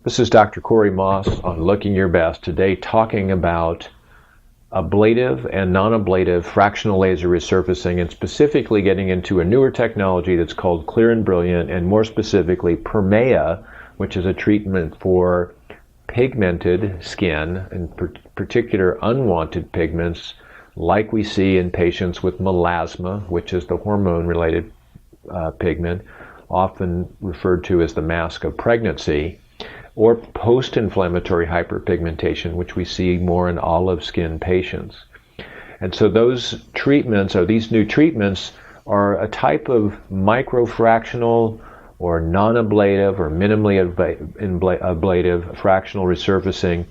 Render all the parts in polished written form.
This is Dr. Corey Maas on Looking Your Best, today talking about ablative and non-ablative fractional laser resurfacing, and specifically getting into a newer technology that's called Clear and Brilliant, and more specifically Permea, which is a treatment for pigmented skin, in particular unwanted pigments like we see in patients with melasma, which is the hormone-related pigment, often referred to as the mask of pregnancy, or post-inflammatory hyperpigmentation, which we see more in olive skin patients. And so those treatments, or these new treatments, are a type of microfractional or non-ablative or minimally ablative fractional resurfacing,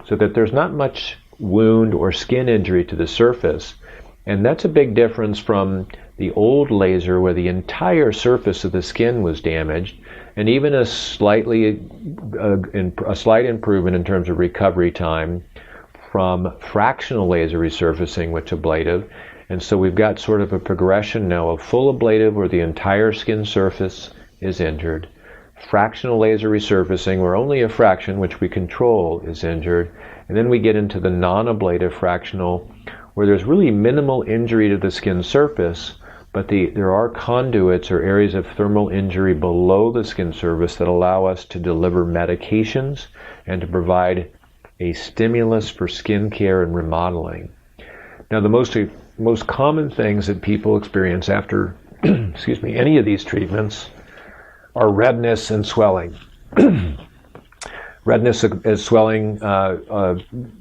so that there's not much wound or skin injury to the surface. And that's a big difference from the old laser, where the entire surface of the skin was damaged, and even a slight improvement in terms of recovery time from fractional laser resurfacing, which ablative. And so we've got sort of a progression now of full ablative, where the entire skin surface is injured, fractional laser resurfacing, where only a fraction, which we control, is injured, and then we get into the non-ablative fractional, where there's really minimal injury to the skin surface, but there are conduits or areas of thermal injury below the skin surface that allow us to deliver medications and to provide a stimulus for skin care and remodeling. Now, the most common things that people experience after any of these treatments are redness and swelling. Redness and swelling,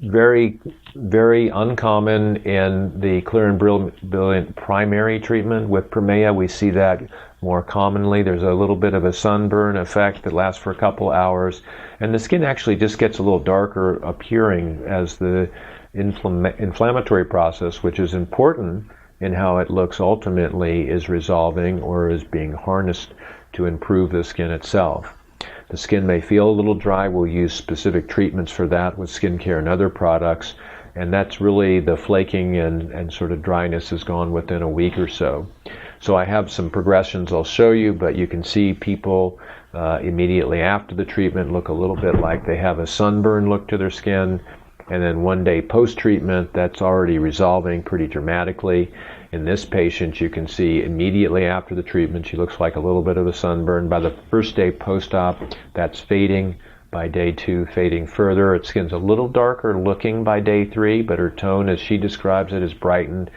very, very uncommon in the Clear and Brilliant primary treatment. With Permea, we see that more commonly. There's a little bit of a sunburn effect that lasts for a couple hours, and the skin actually just gets a little darker appearing as the inflammatory process, which is important in how it looks ultimately, is resolving or is being harnessed to improve the skin itself. The skin may feel a little dry. We'll use specific treatments for that with skincare and other products, and that's really the flaking and sort of dryness is gone within a week or so. So I have some progressions I'll show you, but you can see people immediately after the treatment look a little bit like they have a sunburn look to their skin, and then one day post-treatment, that's already resolving pretty dramatically. In this patient, you can see immediately after the treatment, she looks like a little bit of a sunburn. By the first day post-op, that's fading. By day 2, fading further. Her skin's a little darker looking by day 3, but her tone, as she describes it, is brightened,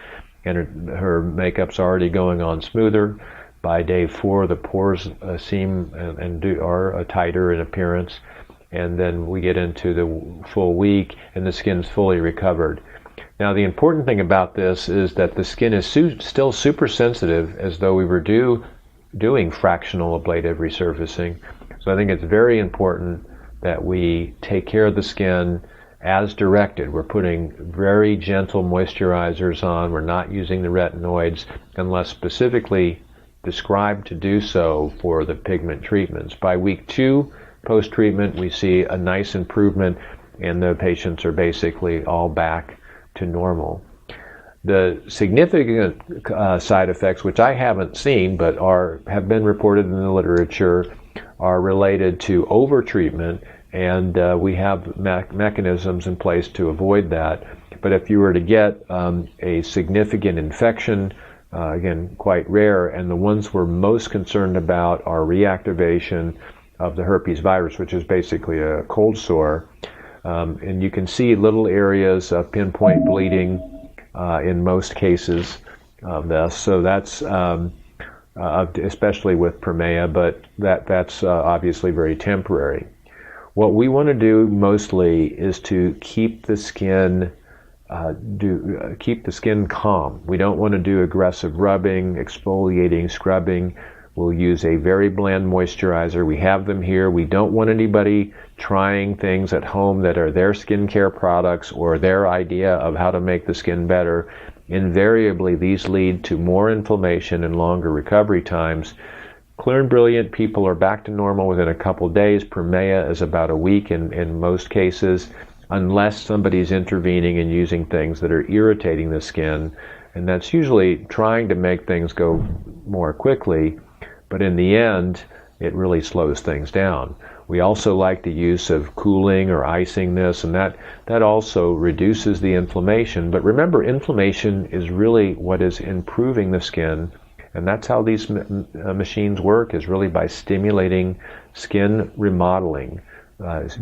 and her makeup's already going on smoother. By day 4, the pores seem and are tighter in appearance, and then we get into the full week, and the skin's fully recovered. Now, the important thing about this is that the skin is still super sensitive, as though we were doing fractional ablative resurfacing. So I think it's very important that we take care of the skin as directed. We're putting very gentle moisturizers on. We're not using the retinoids unless specifically described to do so for the pigment treatments. By week 2 post-treatment, we see a nice improvement, and the patients are basically all back to normal. The significant side effects, which I haven't seen but have been reported in the literature, are related to overtreatment, and we have mechanisms in place to avoid that. But if you were to get a significant infection, again, quite rare, and the ones we're most concerned about are reactivation of the herpes virus, which is basically a cold sore. And you can see little areas of pinpoint bleeding in most cases of this. So that's especially with Permea, but that's obviously very temporary. What we want to do mostly is to keep the skin calm. We don't want to do aggressive rubbing, exfoliating, scrubbing. We'll use a very bland moisturizer. We have them here. We don't want anybody trying things at home that are their skincare products or their idea of how to make the skin better. Invariably, these lead to more inflammation and longer recovery times. Clear and Brilliant, people are back to normal within a couple days. Permea is about a week in most cases, unless somebody's intervening and using things that are irritating the skin. And that's usually trying to make things go more quickly, but in the end, it really slows things down. We also like the use of cooling or icing this, and that also reduces the inflammation. But remember, inflammation is really what is improving the skin, and that's how these machines work, is really by stimulating skin remodeling,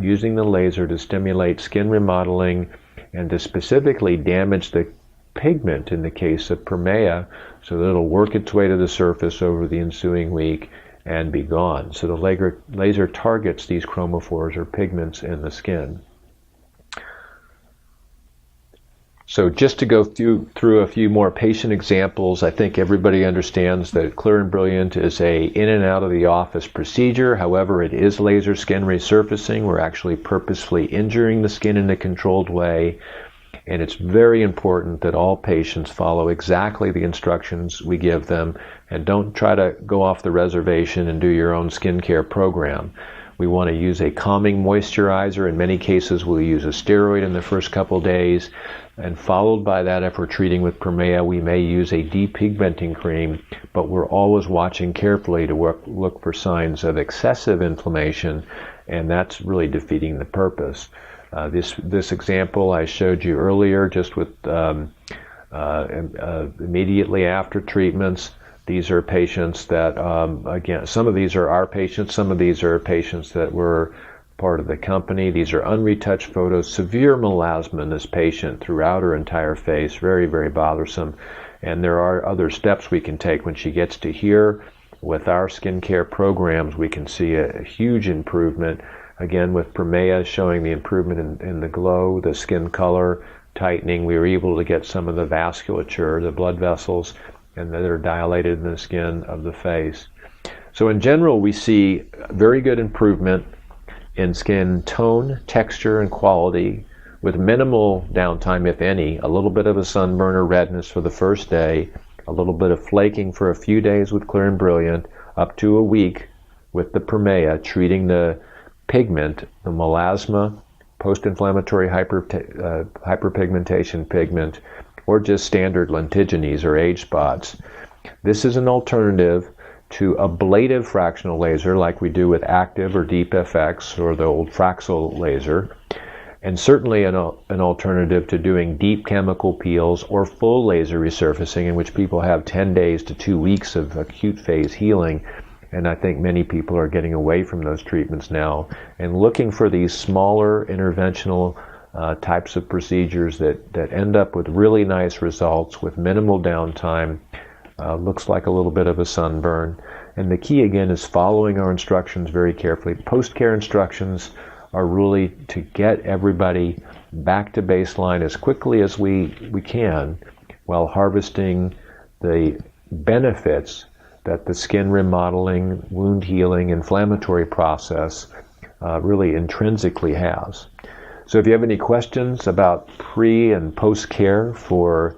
using the laser to stimulate skin remodeling and to specifically damage the pigment in the case of Permea, so that it'll work its way to the surface over the ensuing week and be gone. So the laser targets these chromophores or pigments in the skin. So just to go through a few more patient examples, I think everybody understands that Clear and Brilliant is a in and out of the office procedure. However, it is laser skin resurfacing. We're actually purposefully injuring the skin in a controlled way. And it's very important that all patients follow exactly the instructions we give them and don't try to go off the reservation and do your own skincare program. We want to use a calming moisturizer. In many cases, we'll use a steroid in the first couple days, and followed by that, if we're treating with Permea, we may use a depigmenting cream, but we're always watching carefully to look for signs of excessive inflammation, and that's really defeating the purpose. This example I showed you earlier, just with immediately after treatments. These are patients that, again, some of these are our patients, some of these are patients that were part of the company. These are unretouched photos, severe melasma in this patient throughout her entire face, very, very bothersome. And there are other steps we can take when she gets to here. With our skincare programs, we can see a huge improvement. Again, with Permea showing the improvement in the glow, the skin color, tightening, we were able to get some of the vasculature, the blood vessels, and that are dilated in the skin of the face. So in general, we see very good improvement in skin tone, texture, and quality with minimal downtime, if any. A little bit of a sunburn or redness for the first day, a little bit of flaking for a few days with Clear and Brilliant, up to a week with the Permea, treating the pigment, the melasma, post-inflammatory hyperpigmentation pigment, or just standard lentigines or age spots. This is an alternative to ablative fractional laser like we do with active or deep FX or the old Fraxel laser, and certainly an alternative to doing deep chemical peels or full laser resurfacing, in which people have 10 days to 2 weeks of acute phase healing. And I think many people are getting away from those treatments now and looking for these smaller interventional types of procedures that end up with really nice results with minimal downtime. Looks like a little bit of a sunburn. And the key again is following our instructions very carefully. Post-care instructions are really to get everybody back to baseline as quickly as we can, while harvesting the benefits that the skin remodeling, wound healing, inflammatory process really intrinsically has. So if you have any questions about pre and post care for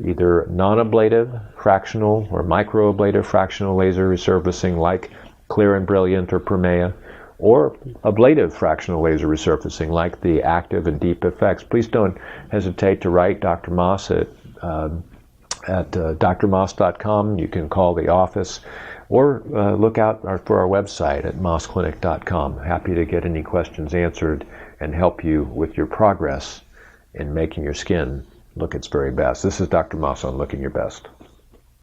either non-ablative fractional or microablative fractional laser resurfacing like Clear and Brilliant or Permea, or ablative fractional laser resurfacing like the active and deep effects, please don't hesitate to write Dr. Maas at drmaas.com. You can call the office or look out for our website at maasclinic.com. Happy to get any questions answered and help you with your progress in making your skin look its very best. This is Dr. Maas on Looking Your Best.